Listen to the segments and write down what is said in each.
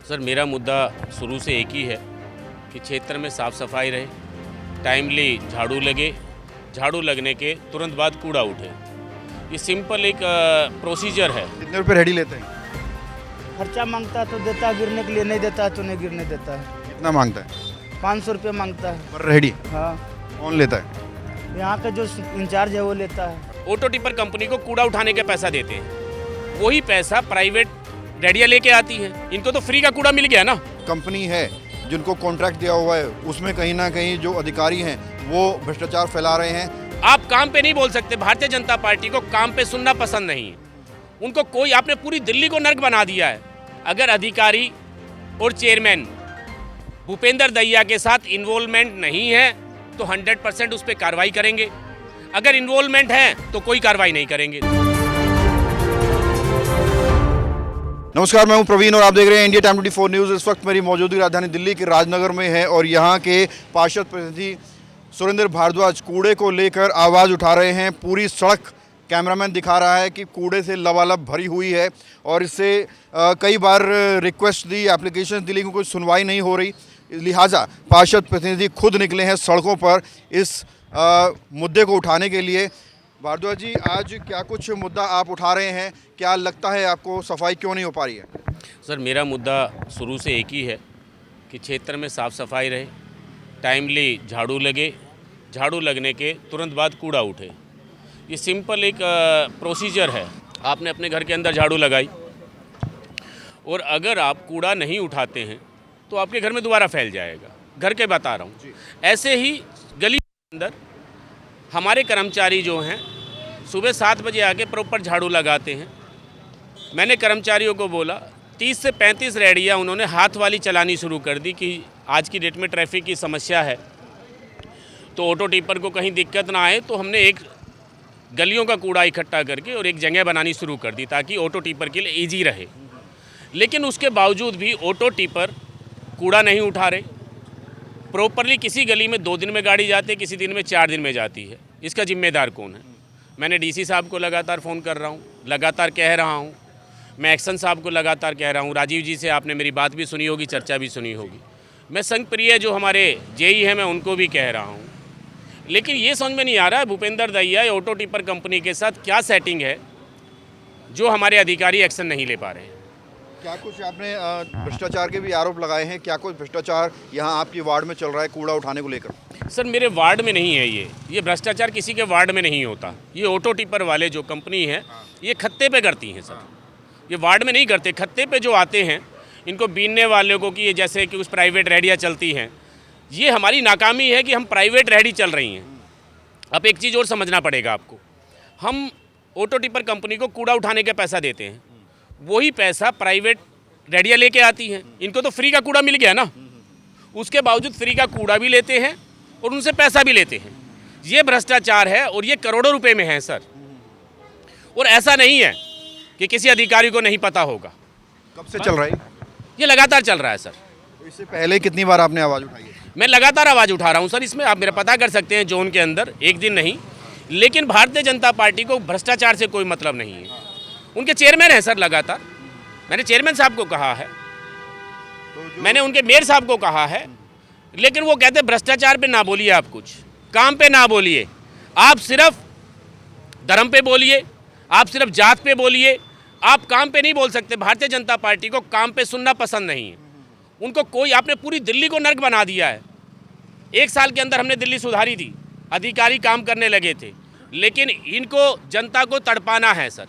Sir मेरा मुद्दा शुरू से एक ही है कि क्षेत्र में साफ़ सफाई रहे, टाइमली झाड़ू लगे, झाड़ू लगने के तुरंत बाद कूड़ा उठे। ये सिंपल एक प्रोसीजर है। कितने रुपए रेडी लेते हैं? खर्चा मांगता है तो देता है, गिरने के लिए नहीं देता है तो नहीं गिरने देता है। कितना मांगता है? 500 रुपये मांगता है पर रेडी हाँ। कौन लेता है? यहाँ का जो इंचार्ज है वो लेता है। ऑटो टिपर कंपनी को कूड़ा उठाने के पैसा देते हैं, वही पैसा प्राइवेट रेडिया लेके आती है। इनको तो फ्री का कूड़ा मिल गया ना। कंपनी है जिनको कॉन्ट्रैक्ट दिया हुआ है, उसमें कहीं ना कहीं जो अधिकारी हैं वो भ्रष्टाचार फैला रहे हैं। आप काम पे नहीं बोल सकते। भारतीय जनता पार्टी को काम पे सुनना पसंद नहीं है। उनको कोई, आपने पूरी दिल्ली को नर्क बना दिया है। अगर अधिकारी और चेयरमैन भूपेंद्र दहिया के साथ इन्वॉल्वमेंट नहीं है तो 100% उस पर कार्रवाई करेंगे। अगर इन्वॉल्वमेंट है तो कोई कार्रवाई नहीं करेंगे। नमस्कार, मैं हूं प्रवीण और आप देख रहे हैं इंडिया टाइम 24 न्यूज़। इस वक्त मेरी मौजूदगी राजधानी दिल्ली के राजनगर में है और यहाँ के पार्षद प्रतिनिधि सुरेंद्र भारद्वाज कूड़े को लेकर आवाज़ उठा रहे हैं। पूरी सड़क कैमरामैन दिखा रहा है कि कूड़े से लबालब भरी हुई है और इससे कई बार रिक्वेस्ट दी, एप्लीकेशन दी, लेकिन कोई सुनवाई नहीं हो रही। लिहाजा पार्षद प्रतिनिधि खुद निकले हैं सड़कों पर इस मुद्दे को उठाने के लिए। भारद्वाज जी, आज क्या कुछ मुद्दा आप उठा रहे हैं? क्या लगता है आपको सफाई क्यों नहीं हो पा रही है? सर मेरा मुद्दा शुरू से एक ही है कि क्षेत्र में साफ़ सफाई रहे, टाइमली झाड़ू लगे, झाड़ू लगने के तुरंत बाद कूड़ा उठे। ये सिंपल एक प्रोसीजर है। आपने अपने घर के अंदर झाड़ू लगाई और अगर आप कूड़ा नहीं उठाते हैं तो आपके घर में दोबारा फैल जाएगा। घर के बता रहा हूँ। ऐसे ही गली के अंदर हमारे कर्मचारी जो हैं सुबह 7 बजे आके प्रॉपर झाड़ू लगाते हैं। मैंने कर्मचारियों को बोला 30 से 35 रेहड़ियाँ उन्होंने हाथ वाली चलानी शुरू कर दी कि आज की डेट में ट्रैफिक की समस्या है तो ऑटो टिपर को कहीं दिक्कत ना आए। तो हमने एक गलियों का कूड़ा इकट्ठा करके और एक जगह बनानी शुरू कर दी ताकि ऑटो टिपर के लिए ईजी रहे। लेकिन उसके बावजूद भी ऑटो टिपर कूड़ा नहीं उठा रहे प्रॉपरली। किसी गली में 2 दिन में गाड़ी जाती है, किसी दिन में 4 दिन में जाती है। इसका जिम्मेदार कौन है? मैंने डीसी साहब को लगातार फ़ोन कर रहा हूँ, लगातार कह रहा हूँ। मैं एक्शन साहब को लगातार कह रहा हूँ। राजीव जी से आपने मेरी बात भी सुनी होगी, चर्चा भी सुनी होगी। मैं संघ प्रिय जो हमारे जेई हैं मैं उनको भी कह रहा हूँ। लेकिन ये समझ में नहीं आ रहा है भूपेंद्र दहिया या ऑटो टिपर कंपनी के साथ क्या सेटिंग है जो हमारे अधिकारी एक्शन नहीं ले पा रहे हैं। क्या कुछ आपने भ्रष्टाचार के भी आरोप लगाए हैं? क्या कुछ भ्रष्टाचार यहाँ आपकी वार्ड में चल रहा है कूड़ा उठाने को लेकर? सर मेरे वार्ड में नहीं है ये भ्रष्टाचार किसी के वार्ड में नहीं होता। ये ऑटो टिपर वाले जो कंपनी है ये खत्ते पे करती हैं सर। ये वार्ड में नहीं करते, खत्ते पे जो आते हैं इनको बीनने वालों को कि ये जैसे कि उस प्राइवेट रेहड़ियाँ चलती हैं। ये हमारी नाकामी है कि हम प्राइवेट रेहड़ी चल रही हैं। अब एक चीज़ और समझना पड़ेगा आपको। हम ऑटो टिपर कंपनी को कूड़ा उठाने के पैसा देते हैं, वही पैसा प्राइवेट रेहड़ियाँ लेके आती हैं। इनको तो फ्री का कूड़ा मिल गया ना। उसके बावजूद फ्री का कूड़ा भी लेते हैं और उनसे पैसा भी लेते हैं। ये भ्रष्टाचार है और ये करोड़ों रुपए में है सर। और ऐसा नहीं है कि किसी अधिकारी को नहीं पता होगा। कब से चल रहा है? ये लगातार चल रहा है सर। इससे पहले कितनी बार आपने आवाज़ उठाई है? मैं लगातार आवाज़ उठा रहा हूँ सर। इसमें आप मेरा पता कर सकते हैं जोन के अंदर, एक दिन नहीं। लेकिन भारतीय जनता पार्टी को भ्रष्टाचार से कोई मतलब नहीं है। उनके चेयरमैन हैं सर लगातार। मैंने चेयरमैन साहब को कहा है, मैंने उनके मेयर साहब को कहा है, लेकिन वो कहते भ्रष्टाचार पे ना बोलिए, आप कुछ काम पे ना बोलिए, आप सिर्फ धर्म पे बोलिए, आप सिर्फ जात पे बोलिए, आप काम पे नहीं बोल सकते। भारतीय जनता पार्टी को काम पे सुनना पसंद नहीं है। उनको कोई, आपने पूरी दिल्ली को नर्क बना दिया है। 1 साल के अंदर हमने दिल्ली सुधारी थी, अधिकारी काम करने लगे थे, लेकिन इनको जनता को तड़पाना है सर।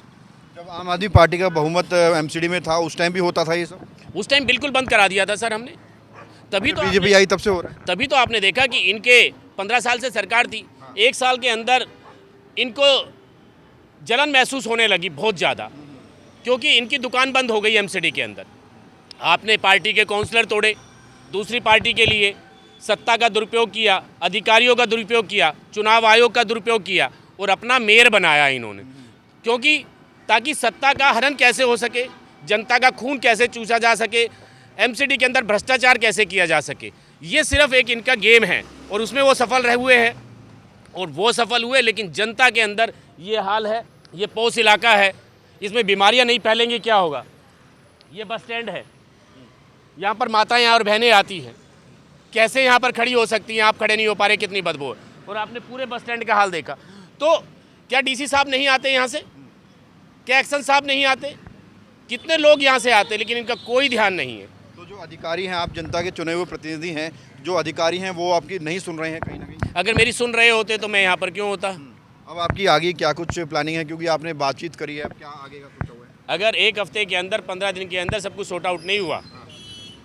जब आम आदमी पार्टी का बहुमत एमसीडी में था उस टाइम भी होता था ये सब? उस टाइम बिल्कुल बंद करा दिया था सर हमने। तभी तो बीजेपी आई तब से हो रहा है। तभी तो आपने देखा कि इनके 15 साल से सरकार थी। 1 साल के अंदर इनको जलन महसूस होने लगी बहुत ज़्यादा, क्योंकि इनकी दुकान बंद हो गई एमसीडी के अंदर। आपने पार्टी के काउंसलर तोड़े, दूसरी पार्टी के लिए सत्ता का दुरुपयोग किया, अधिकारियों का दुरुपयोग किया, चुनाव आयोग का दुरुपयोग किया और अपना मेयर बनाया इन्होंने। क्योंकि ताकि सत्ता का हनन कैसे हो सके, जनता का खून कैसे चूसा जा सके, एमसीडी के अंदर भ्रष्टाचार कैसे किया जा सके, ये सिर्फ एक इनका गेम है और उसमें वो सफल रहे हुए हैं। और वो सफल हुए, लेकिन जनता के अंदर ये हाल है। ये पौष इलाका है, इसमें बीमारियां नहीं फैलेंगी क्या होगा? ये बस स्टैंड है, यहाँ पर माताएं और बहनें आती हैं, कैसे यहाँ पर खड़ी हो सकती हैं? आप खड़े नहीं हो पा रहे, कितनी बदबू है। और आपने पूरे बस स्टैंड का हाल देखा। तो क्या डीसी साहब नहीं आते यहाँ से? क्या एक्शन साहब नहीं आते? कितने लोग यहाँ से आते, लेकिन इनका कोई ध्यान नहीं है। तो जो अधिकारी हैं, आप जनता के चुने हुए प्रतिनिधि हैं, जो अधिकारी हैं वो आपकी नहीं सुन रहे हैं कहीं ना कहीं? अगर मेरी सुन रहे होते तो मैं यहाँ पर क्यों होता? अब आपकी आगे क्या कुछ प्लानिंग है, क्योंकि आपने बातचीत करी है, अब क्या आगे का सोचा हुआ है? अगर एक हफ्ते के अंदर 15 दिन के अंदर सब कुछ सॉर्ट आउट नहीं हुआ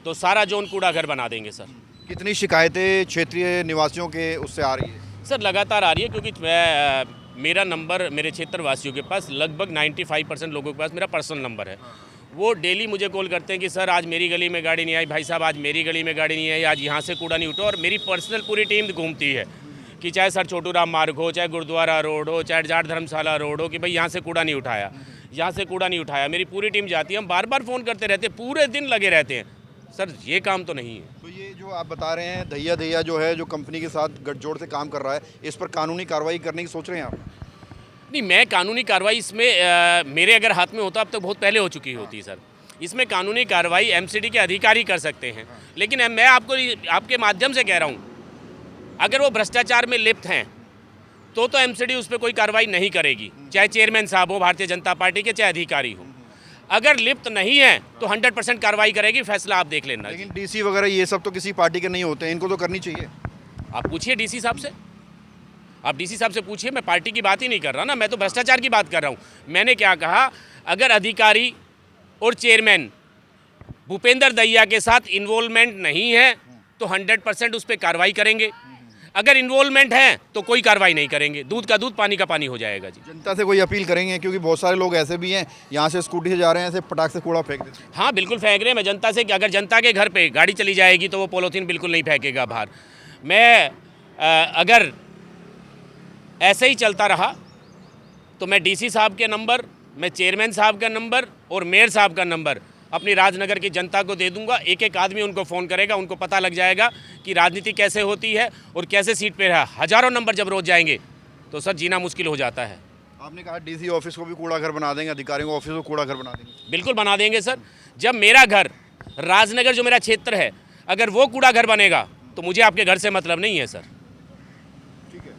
तो सारा जोन कूड़ा घर बना देंगे सर। कितनी शिकायतें क्षेत्रीय निवासियों के उससे आ रही है? सर लगातार आ रही है, क्योंकि मेरा नंबर मेरे क्षेत्र वासियों के पास लगभग 95% लोगों के पास मेरा पर्सनल नंबर है। वो डेली मुझे कॉल करते हैं कि सर आज मेरी गली में गाड़ी नहीं आई, भाई साहब आज मेरी गली में गाड़ी नहीं आई, आज यहाँ से कूड़ा नहीं उठा। और मेरी पर्सनल पूरी टीम घूमती है कि चाहे सर छोटू राम मार्ग हो, चाहे गुरुद्वारा रोड हो, चाहे जाट धर्मशाला रोड हो, कि भाई यहाँ से कूड़ा नहीं उठाया, यहाँ से कूड़ा नहीं उठाया। मेरी पूरी टीम जाती है, हम बार बार फ़ोन करते रहते हैं, पूरे दिन लगे रहते हैं। सर ये काम तो नहीं है। तो ये जो आप बता रहे हैं दहिया जो है, जो कंपनी के साथ गठजोड़ से काम कर रहा है, इस पर कानूनी कार्रवाई करने की सोच रहे हैं आप? नहीं, मैं कानूनी कार्रवाई इसमें मेरे अगर हाथ में होता अब तो बहुत पहले हो चुकी होती सर। इसमें कानूनी कार्रवाई एमसीडी के अधिकारी कर सकते हैं, लेकिन मैं आपको आपके माध्यम से कह रहा हूँ, अगर वो भ्रष्टाचार में लिप्त हैं तो एमसीडी उस पर कोई कार्रवाई नहीं करेगी, चाहे चेयरमैन साहब हो भारतीय जनता पार्टी के, चाहे अधिकारी हो। अगर लिप्त नहीं है तो 100% कार्रवाई करेगी, फैसला आप देख लेना। लेकिन डीसी वगैरह ये सब तो किसी पार्टी के नहीं होते हैं, इनको तो करनी चाहिए। आप पूछिए डीसी साहब से, आप डीसी साहब से पूछिए। मैं पार्टी की बात ही नहीं कर रहा ना, मैं तो भ्रष्टाचार की बात कर रहा हूँ। मैंने क्या कहा, अगर अधिकारी और चेयरमैन भूपेंद्र दहिया के साथ इन्वॉल्वमेंट नहीं है तो 100% उस पर कार्रवाई करेंगे। अगर इन्वॉल्वमेंट है तो कोई कार्रवाई नहीं करेंगे, दूध का दूध पानी का पानी हो जाएगा जी। जनता से कोई अपील करेंगे, क्योंकि बहुत सारे लोग ऐसे भी हैं यहाँ से स्कूटी से जा रहे हैं, ऐसे पटाख से कूड़ा फेंक देते हैं। हाँ बिल्कुल फेंक रहे हैं। मैं जनता से कि अगर जनता के घर पे गाड़ी चली जाएगी तो वो पॉलीथीन बिल्कुल नहीं फेंकेगा बाहर। मैं अगर ऐसे ही चलता रहा तो मैं डीसी साहब के नंबर, मैं चेयरमैन साहब का नंबर और मेयर साहब का नंबर अपनी राजनगर की जनता को दे दूंगा। एक एक आदमी उनको फ़ोन करेगा, उनको पता लग जाएगा कि राजनीति कैसे होती है और कैसे सीट पे है। हज़ारों नंबर जब रोज जाएंगे तो सर जीना मुश्किल हो जाता है। आपने कहा डीसी ऑफिस को भी कूड़ा घर बना देंगे, अधिकारियों को ऑफिस को कूड़ा घर बना देंगे। बिल्कुल बना देंगे सर। जब मेरा घर राजनगर जो मेरा क्षेत्र है, अगर वो कूड़ा घर बनेगा तो मुझे आपके घर से मतलब नहीं है सर। ठीक है,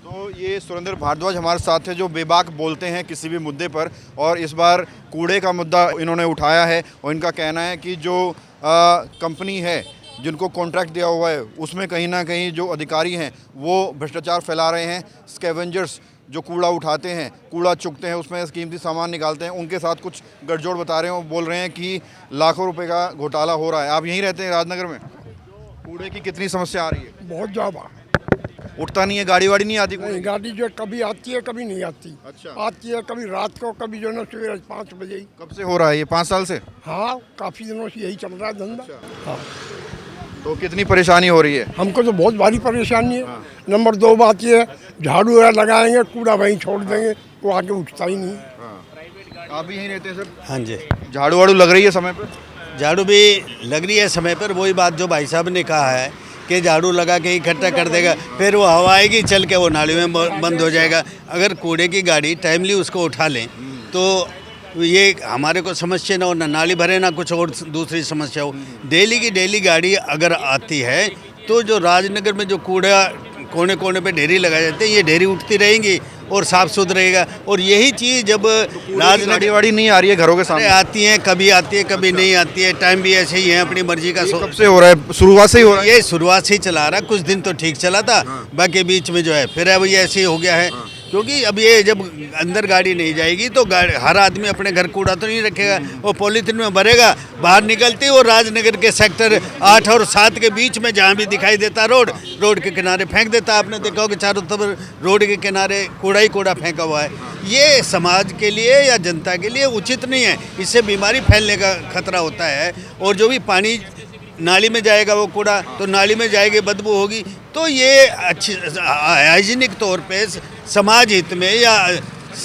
तो ये सुरेंद्र भारद्वाज हमारे साथ है, जो बेबाक बोलते हैं किसी भी मुद्दे पर, और इस बार कूड़े का मुद्दा इन्होंने उठाया है। और इनका कहना है कि जो कंपनी है जिनको कॉन्ट्रैक्ट दिया हुआ है, उसमें कहीं ना कहीं जो अधिकारी हैं वो भ्रष्टाचार फैला रहे हैं। स्कैवेंजर्स जो कूड़ा उठाते हैं, कूड़ा चुगते हैं, उसमें कीमती सामान निकालते हैं, उनके साथ कुछ गठजोड़ बता रहे हैं। वो बोल रहे हैं कि लाखों रुपए का घोटाला हो रहा है। आप यहीं रहते हैं राजनगर में, कूड़े की कितनी समस्या आ रही है? बहुत ज़्यादा। उठता नहीं है, गाड़ी वाड़ी नहीं आती? नहीं, गाड़ी जो है कभी आती है कभी नहीं आती। अच्छा। आती है कभी रात को, कभी जो है ना सवेरे 5 बजे ही। कब से हो रहा है ये? 5 साल से? हाँ, काफ़ी दिनों से यही चल रहा है धंधा। हाँ, तो कितनी परेशानी हो रही है? हमको तो बहुत भारी परेशानी है। नंबर 2 बात ये है, झाड़ू वगैरह लगाएंगे, कूड़ा वहीं छोड़ देंगे, वो आगे उठता ही नहीं। आप भी यहीं रहते हैं सर? हाँ जी, झाड़ू वाड़ू लग रही है समय पर? झाड़ू भी लग रही है समय पर। वही बात जो भाई साहब ने कहा है कि झाड़ू लगा के इकट्ठा कर देगा, फिर वो हवा आएगी चल के वो नाली में बंद हो जाएगा। अगर कूड़े की गाड़ी टाइमली उसको उठा लें तो ये हमारे को समस्या ना हो, ना नाली भरे, ना कुछ और दूसरी समस्या हो। डेली की डेली गाड़ी अगर आती है तो जो राजनगर में जो कूड़ा कोने कोने पे ढेरी लगाए जाते हैं, ये ढेरी उठती रहेंगी और साफ सुथरा रहेगा। और यही चीज़ जब गाड़ी वाड़ी नहीं आ रही है घरों के सामने? आती है, कभी आती है कभी नहीं आती है, टाइम भी ऐसे ही है, अपनी मर्जी का। कब से हो रहा है? शुरुआत से ही हो रहा है? ये शुरुआत से ही चला रहा, कुछ दिन तो ठीक चला था, बाकी बीच में जो है फिर अब ये ऐसे ही हो गया है। क्योंकि अब ये जब अंदर गाड़ी नहीं जाएगी तो हर आदमी अपने घर कूड़ा तो नहीं रखेगा, वो पॉलीथीन में भरेगा, बाहर निकलते ही वो राजनगर के सेक्टर 8 और 7 के बीच में जहाँ भी दिखाई देता रोड के किनारे फेंक देता। आपने देखा हो कि चारों तरफ रोड के किनारे कूड़ा ही कूड़ा फेंका हुआ है। ये समाज के लिए या जनता के लिए उचित नहीं है, इससे बीमारी फैलने का खतरा होता है। और जो भी पानी नाली में जाएगा वो कूड़ा, तो नाली में जाएगी, बदबू होगी। तो ये अच्छी हाइजीनिक तौर पे समाज हित में या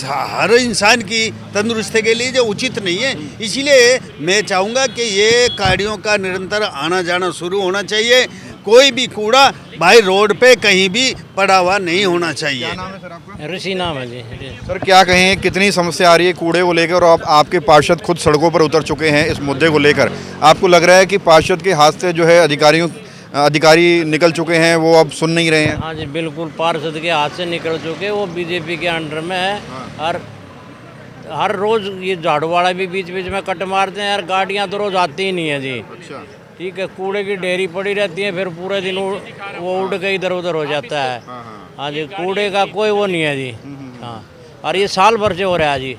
हर इंसान की तंदुरुस्ती के लिए जो उचित नहीं है। इसीलिए मैं चाहूँगा कि ये गाड़ियों का निरंतर आना जाना शुरू होना चाहिए। कोई भी कूड़ा भाई रोड पे कहीं भी पड़ा हुआ नहीं होना चाहिए। क्या नाम है सर आपका? ऋषि नाम है जी। सर क्या कहें, कितनी समस्या आ रही है कूड़े को लेकर, और आपके पार्षद खुद सड़कों पर उतर चुके हैं इस मुद्दे को लेकर। आपको लग रहा है कि पार्षद के हाथ से जो है अधिकारी निकल चुके हैं, वो अब सुन नहीं रहे हैं? हाँ जी बिल्कुल, पार्षद के हाथ से निकल चुके, वो बीजेपी के अंडर में है। और हर रोज ये झाड़ू वाला भी बीच बीच में कट मारते हैं यार, गाड़ियाँ तो रोज आती ही नहीं है जी। अच्छा, ठीक है, कूड़े की ढेरी पड़ी रहती है, फिर पूरे दिन वो उड़ के इधर उधर हो जाता है। हाँ जी, कूड़े का कोई वो नहीं है जी। हाँ, और ये साल भर से हो रहा है जी।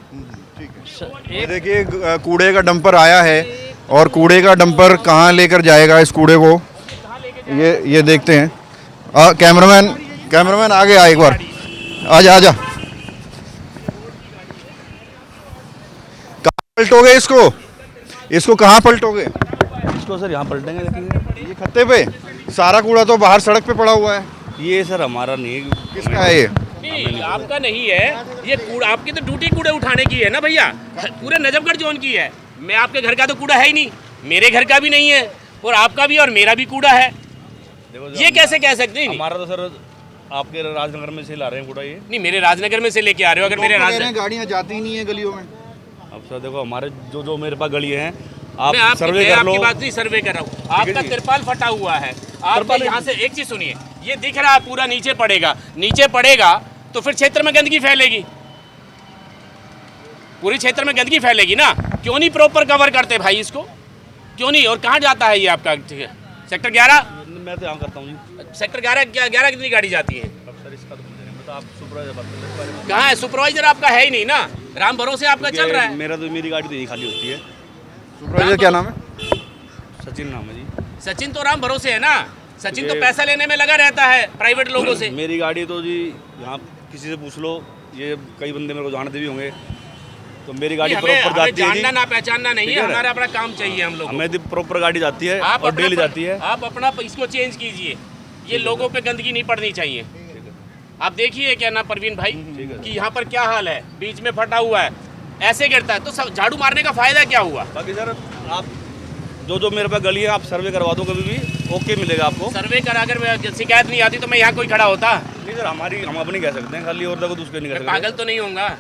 ये देखिए कूड़े का डंपर आया है, और कूड़े का डंपर कहाँ लेकर जाएगा इस कूड़े को, ये देखते हैं। कैमरामैन आगे आ, एक बार आजा। कहाँ पलटोगे इसको कहाँ पलटोगे? इसको सर यहाँ पलटेंगे, देखिए ये खत्ते पे सारा कूड़ा तो बाहर सड़क पे पड़ा हुआ है। ये सर हमारा नहीं है। किसका है ये? नहीं, आपका नहीं है ये कूड़ा, आपकी तो ड्यूटी कूड़े उठाने की है ना भैया, पूरे नजफगढ़ जोन की है। मैं आपके घर का तो कूड़ा है ही नहीं, मेरे घर का भी नहीं है, और आपका भी और मेरा भी कूड़ा है। ये कैसे कह सकते हैं? हमारा तो सर आपके राजनगर में से ला रहे हैं कूड़ा ये। नहीं, मेरे राजनगर में से लेके आ रहे हो। अगर मेरे राजनगर गाड़ियाँ जाती नहीं है गलियों में। अब सर देखो हमारे जो मेरे पास गली हैं, मैं आप सर्वे कर लो। आपकी बात नहीं सर्वे कर रहा हूँ, आपका तिरपाल फटा हुआ है। आपका यहाँ से एक चीज सुनिए, ये दिख रहा है पूरा नीचे पड़ेगा तो फिर क्षेत्र में गंदगी फैलेगी, पूरे क्षेत्र में गंदगी फैलेगी ना। क्यों नहीं प्रॉपर कवर करते भाई इसको, क्यों नहीं? और कहाँ जाता है ये आपका सेक्टर 11? मैं तो यहाँ करता हूँ जी। सेक्टर 11 कितनी गाड़ी जाती है? अब सर इसका तो मुझे नहीं पता, आप सुपरवाइजर बात कर लो। कहाँ है सुपरवाइजर? आपका है ही नहीं ना, राम भरोसे आपका चल रहा है। मेरा तो मेरी गाड़ी तो यही खाली होती है। सुपरवाइजर क्या नाम है? सचिन नाम है जी। सचिन तो राम भरोसे है ना, सचिन तो पैसा लेने में लगा रहता है प्राइवेट लोगों से। मेरी गाड़ी तो जी यहाँ किसी से पूछ लो, ये कई बंदे मेरे को जानते भी होंगे, तो मेरी गाड़ी प्रॉपर जाती है। जानना ना पहचानना नहीं है, हमारा अपना काम चाहिए हम लोग। हमें प्रॉपर गाड़ी जाती है आप और डेली जाती है। आप अपना इसको चेंज कीजिए, ये लोगों पे गंदगी नहीं पड़नी चाहिए। आप देखिए क्या ना परवीन भाई कि यहाँ पर क्या हाल है, बीच में फटा हुआ है, ऐसे गिरता है तो झाड़ू मारने का फायदा क्या हुआ? बाकी सर आप जो मेरे पास गली है आप सर्वे करवा दो, कभी भी ओके मिलेगा आपको। सर्वे करा, अगर शिकायत नहीं आती तो मैं यहाँ कोई खड़ा होता नहीं सर, हम अपनी कह सकते हैं खाली, और देखो दूसरे नहीं कह सकते। पागल तो नहीं होऊंगा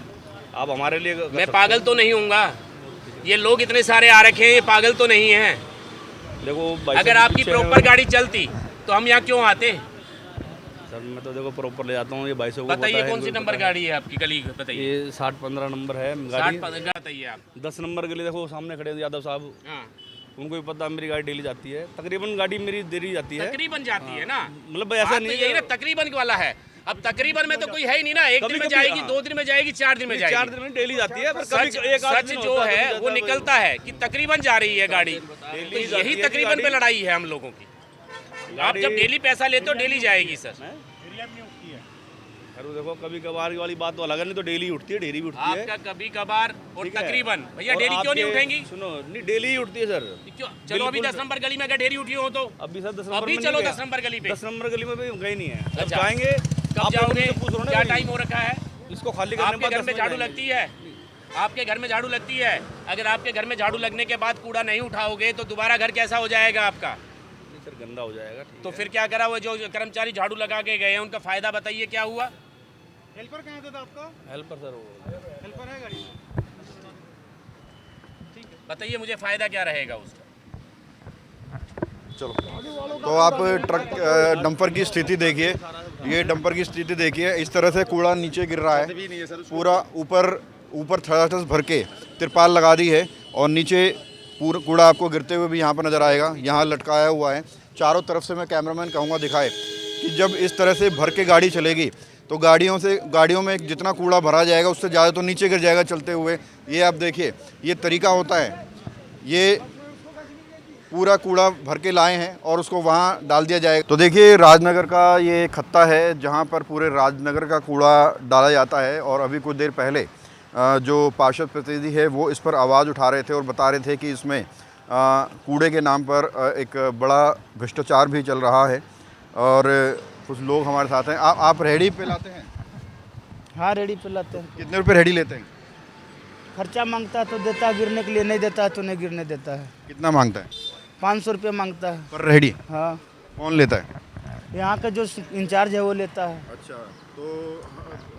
आप हमारे लिए मैं पागल तो नहीं होऊंगा, ये लोग इतने सारे आ रखे हैं, ये पागल तो नहीं है। देखो अगर आपकी प्रॉपर गाड़ी चलती तो हम यहाँ क्यों आते? सर मैं तो देखो प्रॉपर ले जाता हूँ, ये 22 को बताइए कौन सी नंबर गाड़ी है आपकी गली? बताइए। ये 60-15 नंबर है गाड़ी। 60 बताइए आप। 10 नंबर के लिए देखो सामने खड़े हैं यादव साहब, हाँ, उनको भी पता मेरी गाड़ी डेली जाती है, तकरीबन गाड़ी मेरी डेली जाती है। तकरीबन जाती है ना, मतलब ऐसा बात नहीं तो है यही ना, तकरीबन वाला है। अब तकरीबन में तो कोई है ही नहीं ना, एक दिन में जाएगी, 2 दिन में जाएगी, 4 दिन में जाएगी। 4 दिन में डेली जाती है, पर सच कभी एक आध सच दिन जो होता है कभी वो जाता निकलता है कि तकरीबन जा रही है गाड़ी, तो यही तकरीबन पे लड़ाई है हम लोगों की। आप जब डेली पैसा लेते हो डेली जाएगी सर। अरे देखो कभी कभार वाली बात तो अलग है, नहीं तो डेली उठती है, डेली भी उठती है। आपका कभी कभार और ठीक है। तकरीबन भैया और डेली क्यों नहीं आपके- उठेंगी? सुनो नहीं, डेली ही उठती है सर। क्यों? चलो अभी 10 नंबर गली में अगर डेली उठी हो तो अभी सर 10 नंबर अभी में चलो नहीं गया। 10 नंबर गली पे। 10 नंबर गली में भी गए नहीं है। अब अच्छा। जाएंगे, कब आप जाओगे? लोगों से पूछ रहे हो ना क्या कभी। टाइम हो रखा है? इसको खाली करने आपके घर में झाड़ू लगती है? आपके घर में झाड़ू लगती है? अगर आपके घर में झाड़ू लगने के बाद कूड़ा नहीं उठाओगे तो दोबारा घर कैसा हो जाएगा आपका? सर गंदा हो जाएगा। तो फिर क्या करा? वो जो कर्मचारी झाड़ू लगा के गए हैं उनका फायदा बताइए क्या हुआ? हेल्पर कहाँ था आपका? हेल्पर सर वो हेल्पर है गाड़ी? बताइए मुझे फायदा क्या रहेगा उसका? चलो, तो आप ट्रक डंपर की स्थिति देखिए, ये डंपर की स्थिति देखिए, इस तरह से कूड़ा नीचे गिर रहा है, पूरा ऊपर थड़ाथड़ भर के तिरपाल लगा दी है, और नीचे पूरा कूड़ा आपको गिरते हुए भी यहाँ पर नज़र आएगा, यहाँ लटकाया हुआ है। चारों तरफ से मैं कैमरामैन कहूँगा दिखाए कि जब इस तरह से भर के गाड़ी चलेगी तो गाड़ियों में जितना कूड़ा भरा जाएगा उससे ज़्यादा तो नीचे गिर जाएगा चलते हुए। ये आप देखिए, ये तरीका होता है, ये पूरा कूड़ा भर के लाए हैं और उसको वहाँ डाल दिया जाएगा। तो देखिए राजनगर का ये खत्ता है जहाँ पर पूरे राजनगर का कूड़ा डाला जाता है, और अभी कुछ देर पहले जो पार्षद प्रतिनिधि है वो इस पर आवाज़ उठा रहे थे और बता रहे थे कि इसमें कूड़े के नाम पर एक बड़ा भ्रष्टाचार भी चल रहा है। और कुछ लोग हमारे साथ हैं। आप रेहड़ी पे लाते हैं? हाँ रेडी पे लाते हैं। कितने रुपए रेहड़ी लेते हैं? खर्चा मांगता है तो देता है, गिरने के लिए नहीं देता है तो नहीं गिरने देता है। कितना मांगता है? 500 रुपये मांगता है। पर रेहड़ी? हाँ कौन लेता है? यहाँ का जो इंचार्ज है वो लेता है। अच्छा, तो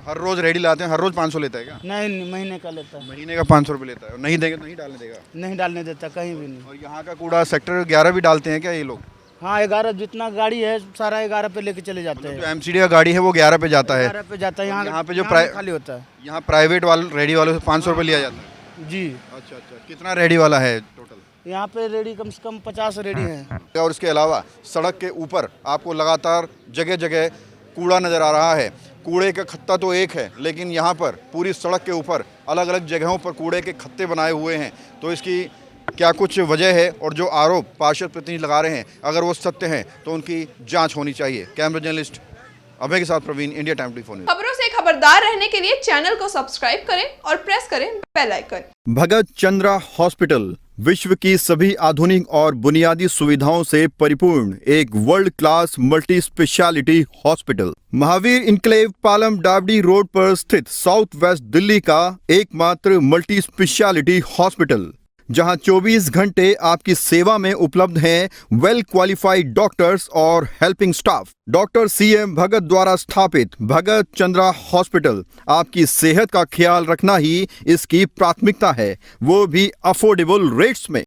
हर रोज रेडी लाते हैं, हर रोज 500 लेता है क्या? नहीं, महीने का लेता है। महीने का 500 रुपये लेता है और नहीं देंगे तो नहीं डालने देगा? नहीं डालने देता कहीं भी नहीं। और यहाँ का कूड़ा सेक्टर 11 भी डालते हैं क्या ये लोग? हाँ 11 जितना गाड़ी है सारा 11 पे लेके चले जाते हैं। जो एमसीडी का गाड़ी है वो 11 पे जाता है। 11 पे जाता है। यहाँ पे जो खाली होता है। यहाँ प्राइवेट वाले रेडी वालों से 500 रुपये लिया जाता है। जी। अच्छा, कितना रेडी वाला है टोटल? यहाँ पे रेडी कम से कम 50 रेडी हैं। और इसके अलावा सड़क के ऊपर आपको लगातार जगह जगह कूड़ा नज़र आ रहा है। कूड़े का खत्ता तो एक है, लेकिन यहाँ पर पूरी सड़क के ऊपर अलग अलग जगहों पर कूड़े के खत्ते बनाए हुए हैं। तो इसकी क्या कुछ वजह है और जो आरोप पार्षद प्रतिनिधि लगा रहे हैं अगर वो सत्य हैं तो उनकी जांच होनी चाहिए। कैमरा जर्नलिस्ट अभय के साथ प्रवीण, इंडिया टाइम 24 न्यूज़। खबरों से खबरदार रहने के लिए चैनल को सब्सक्राइब करें और प्रेस करें बेल आइकन। भगत चंद्रा हॉस्पिटल विश्व की सभी आधुनिक और बुनियादी सुविधाओं से परिपूर्ण एक world class multi speciality hospital, Mahavir enclave Palam Dabri road पर स्थित साउथ वेस्ट दिल्ली का एकमात्र मल्टी स्पेशलिटी हॉस्पिटल, जहां 24 घंटे आपकी सेवा में उपलब्ध हैं वेल क्वालिफाइड डॉक्टर्स और हेल्पिंग स्टाफ। डॉक्टर CM भगत द्वारा स्थापित भगत चंद्रा हॉस्पिटल आपकी सेहत का ख्याल रखना ही इसकी प्राथमिकता है, वो भी अफोर्डेबल रेट्स में।